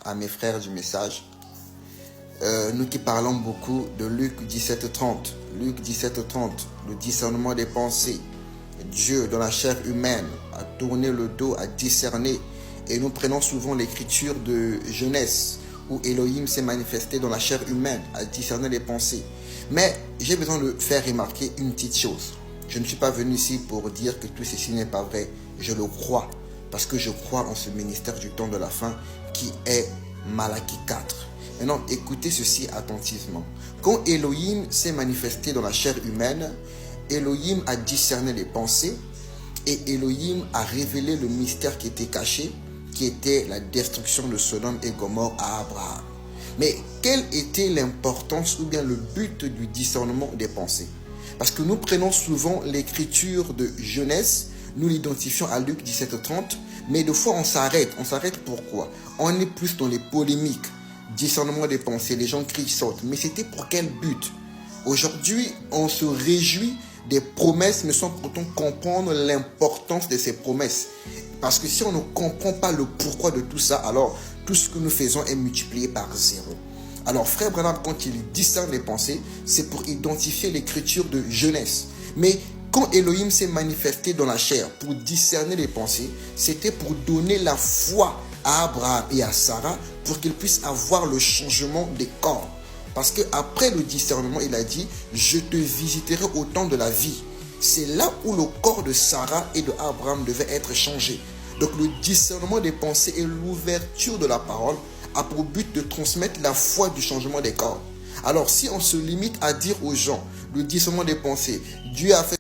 À mes frères du message, nous qui parlons beaucoup de Luc 17:30, Luc 17:30, le discernement des pensées. Dieu, dans la chair humaine, a tourné le dos, a discerné, et nous prenons souvent l'écriture de Genèse, où Elohim s'est manifesté dans la chair humaine, a discerné les pensées. Mais j'ai besoin de faire remarquer une petite chose. Je ne suis pas venu ici pour dire que tout ceci n'est pas vrai. Je le crois, parce que je crois en ce ministère du temps de la fin qui est Malachie 4. Maintenant, écoutez ceci attentivement. Quand Elohim s'est manifesté dans la chair humaine, Elohim a discerné les pensées et Elohim a révélé le mystère qui était caché, qui était la destruction de Sodome et Gomorrhe à Abraham. Mais quelle était l'importance ou bien le but du discernement des pensées? Parce que nous prenons souvent l'écriture de Genèse, nous l'identifions à Luc 17:30, mais des fois on s'arrête. On s'arrête pourquoi? On est plus dans les polémiques, discernement des pensées, les gens crient, sautent. Mais c'était pour quel but? Aujourd'hui, on se réjouit des promesses, mais sans pourtant comprendre l'importance de ces promesses. Parce que si on ne comprend pas le pourquoi de tout ça, alors tout ce que nous faisons est multiplié par 0. Alors frère Branham, quand il discerne les pensées, c'est pour identifier l'écriture de Genèse. Mais quand Elohim s'est manifesté dans la chair pour discerner les pensées, c'était pour donner la foi à Abraham et à Sarah pour qu'ils puissent avoir le changement des corps. Parce qu'après le discernement, il a dit « Je te visiterai au temps de la vie ». C'est là où le corps de Sarah et de Abraham devait être changé. Donc le discernement des pensées et l'ouverture de la parole a pour but de transmettre la foi du changement des corps. Alors si on se limite à dire aux gens le discernement des pensées, Dieu a fait